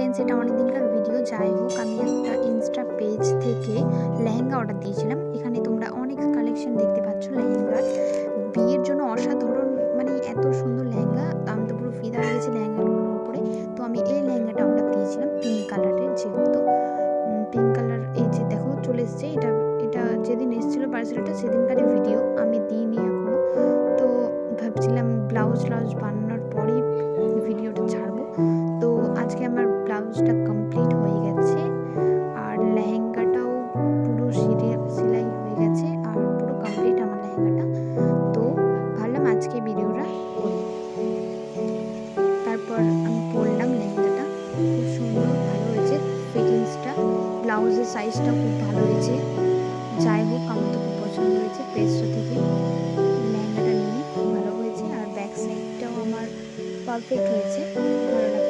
Friends, এটা অনেক দিনকার ভিডিও। যাই হোক, আমি একটা ইনস্টা পেজ থেকে লেহেঙ্গা অর্ডার দিয়েছিলাম। এখানে তোমরা অনেক কালেকশন দেখতে পাচ্ছ লেহেঙ্গার। বিয়ের জন্য অসাধারণ, মানে এত সুন্দর লেহেঙ্গা, আমি তো পুরো ফিদা হয়ে গেছি লেহেঙ্গাগুলোর উপরে। তো আমি এই লেহেঙ্গাটা অর্ডার দিয়েছিলাম পিঙ্ক কালারের, যেহেতু পিঙ্ক কালার। এই যে দেখো চলে এসছে। এটা এটা যেদিন এসেছিলো পার্সেলটা সেদিনকারই ভিডিও, আমি দিইনি এখনও। তো ভাবছিলাম ব্লাউজ বানানোর পরই ভিডিওটা ছাড়বো। তো আজকে আমার ব্লাউজটা কমপ্লিট হয়ে গেছে, আর লেহেঙ্গাটাও পুরো সেলাই হয়ে গেছে, আর পুরো কমপ্লিট আমার লেহেঙ্গাটা। তো ভাবলাম আজকে ভিডিওটা করি। তারপর আমি পরলাম লেহেঙ্গাটা, খুব সুন্দর, ভালো হয়েছে ফিটিংসটা, ব্লাউজের সাইজটা খুব ভালো হয়েছে। যাই হোক, আমার তো খুব পছন্দ হয়েছে পেজটা থেকে লেহেঙ্গাটা নিয়ে, খুব ভালো হয়েছে। আর ব্যাক সাইডটাও আমার পারফেক্ট হয়েছে, ভালো